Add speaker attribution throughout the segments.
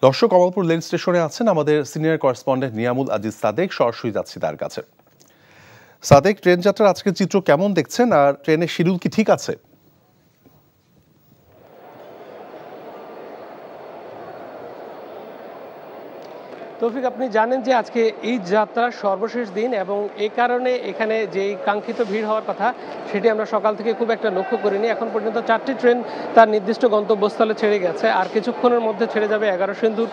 Speaker 1: দর্শক, কমলপুর লেন স্টেশনে আছেন আমাদের সিনিয়র করেসপন্ডেন্ট নিয়ামুল আজিজ সাদেক। সরাসরি যাচ্ছি তার কাছে। সাদেক, ট্রেন যাত্রার আজকের চিত্র কেমন দেখছেন, আর ট্রেনের শিডিউল কি ঠিক আছে?
Speaker 2: তৌফিক, আপনি জানেন যে আজকে ঈদ যাত্রার সর্বশেষ দিন এবং এই কারণে এখানে যেই কাঙ্ক্ষিত ভিড় হওয়ার কথা সেটি আমরা সকাল থেকে খুব একটা লক্ষ্য করিনি। এখন পর্যন্ত 4টি ট্রেন তার নির্দিষ্ট গন্তব্যস্থলে ছেড়ে গেছে, আর কিছুক্ষণের মধ্যে ছেড়ে যাবে 11 সিন্ধুর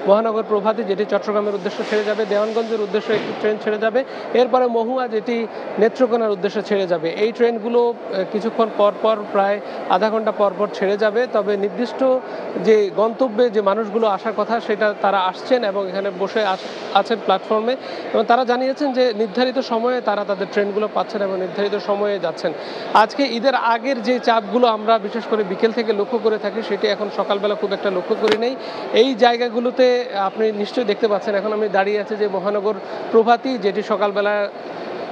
Speaker 2: মহানগর প্রভাতী, যেটি চট্টগ্রামের উদ্দেশ্যে ছেড়ে যাবে। দেওয়ানগঞ্জের উদ্দেশ্যে একটি ট্রেন ছেড়ে যাবে, এরপরে মহুয়া, যেটি নেত্রকোনার উদ্দেশ্যে ছেড়ে যাবে। এই ট্রেনগুলো কিছুক্ষণ পরপর, প্রায় আধা ঘন্টা পরপর ছেড়ে যাবে। তবে নির্দিষ্ট যে গন্তব্যে যে মানুষগুলো আসার কথা সেটা তারা আসছেন এবং এখানে বসে আছেন প্ল্যাটফর্মে, এবং তারা জানিয়েছেন যে নির্ধারিত সময়ে তারা তাদের ট্রেনগুলো পাচ্ছেন এবং নির্ধারিত সময়ে যাচ্ছেন। আজকে ঈদের আগের যে চাপগুলো আমরা বিশেষ করে বিকেল থেকে লক্ষ্য করে থাকি সেটি এখন সকালবেলা খুব একটা লক্ষ্য করি নেই। এই জায়গাগুলোতে আপনি নিশ্চয়ই দেখতে পাচ্ছেন, এখন আমি দাঁড়িয়ে আছি যে মহানগর প্রভাতী, যেটি সকালবেলা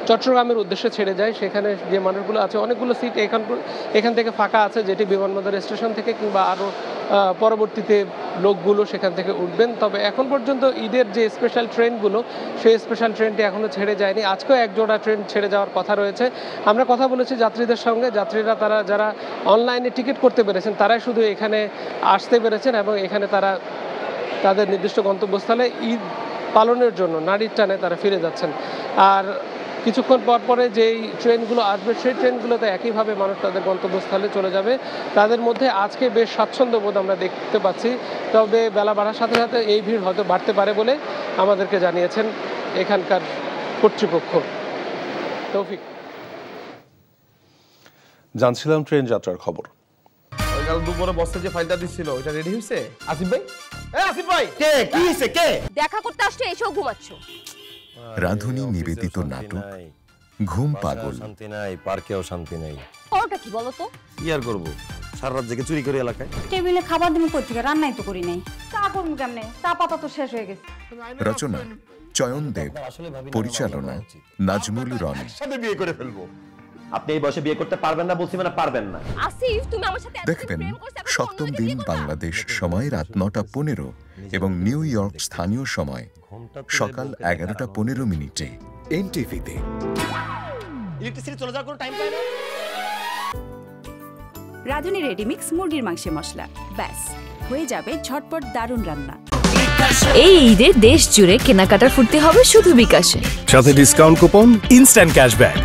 Speaker 2: চট্টগ্রামের উদ্দেশ্যে ছেড়ে যায়। সেখানে যে মানুষগুলো আছে, অনেকগুলো সিট এখান থেকে ফাঁকা আছে, যেটি বিমানবন্দর স্টেশন থেকে কিংবা আরও পরবর্তীতে লোকগুলো সেখান থেকে উঠবেন। তবে এখন পর্যন্ত ঈদের যে স্পেশাল ট্রেনগুলো, সেই স্পেশাল ট্রেনটি এখনও ছেড়ে যায়নি। আজকেও এক জোড়া ট্রেন ছেড়ে যাওয়ার কথা রয়েছে। আমরা কথা বলেছি যাত্রীদের সঙ্গে। যাত্রীরা তারা যারা অনলাইনে টিকিট করতে পেরেছেন তারাই শুধু এখানে আসতে পেরেছেন এবং এখানে তারা তাদের নির্দিষ্ট গন্তব্যস্থলে ঈদ পালনের জন্য নারীর টানে তারা ফিরে যাচ্ছেন। আর কিছুক্ষণ পরে যেই ট্রেনগুলো আসবে সেই ট্রেনগুলোতে একইভাবে মানুষ তাদের গন্তব্যস্থলে চলে যাবে। তাদের মধ্যে আজকে বেশ স্বাচ্ছন্দ্যবোধ আমরা দেখতে পাচ্ছি। তবে বেলা বাড়ার সাথে সাথে এই ভিড় হয়তো বাড়তে পারে বলে আমাদেরকে জানিয়েছেন এখানকার কর্তৃপক্ষ। তৌফিক,
Speaker 1: জানছিলাম ট্রেন যাত্রার খবর।
Speaker 3: ওই কাল দুপুরে বসে যে ফাইলটা দিছিল ওটা রেডি হইছে? আসিফ ভাই, আসিফ ভাই, কে কি হইছে? কে
Speaker 4: দেখা করতে আসছে, এসেও ঘুমাচ্ছো?
Speaker 5: রাধুনী নিবেদিত নাটক ঘুম পাগল।
Speaker 6: শান্তি নাই, পার্কেও শান্তি নাই।
Speaker 4: ওটা কি বলো তো?
Speaker 6: কি আর করবো, সারা রাত জেগে চুরি করে এলাকায়।
Speaker 7: টেবিলে খাবার দিমু কই থেকে? রান্নাই তো করি নাই। চা করবো কেমনে? চা পাতা তো শেষ হয়ে গেছে।
Speaker 5: রচনা চয়ন দেব, পরিচালনা নাজমুল রনি।
Speaker 3: সাথে বিয়ে করে ফেলবো।
Speaker 6: আপনি এই বয়সে বিয়ে করতে পারবেন না বলছি, মানে পারবেন না।
Speaker 4: আসিফ, তুমি আমার সাথে
Speaker 5: দেখবেন 7ম দিন বাংলাদেশ সময় রাত 9:15 এবং নিউ ইয়র্ক স্থানীয় সময় সকাল 11:15 এনটিভিতে।
Speaker 3: ইলেকট্রিসিটি চলে যাওয়ার কোনো টাইম পায় না।
Speaker 7: রাধুনী রেডিমিক্স মুরগির মাংসের মশলা, ব্যাস হয়ে যাবে ঝটপট দারুণ রান্না।
Speaker 8: এই ঈদে দেশ জুড়ে কেনাকাটার ফুর্তি হবে শুধু বিকাশে,
Speaker 9: সাথে ডিসকাউন্ট কুপন, ইনস্ট্যান্ট ক্যাশব্যাক।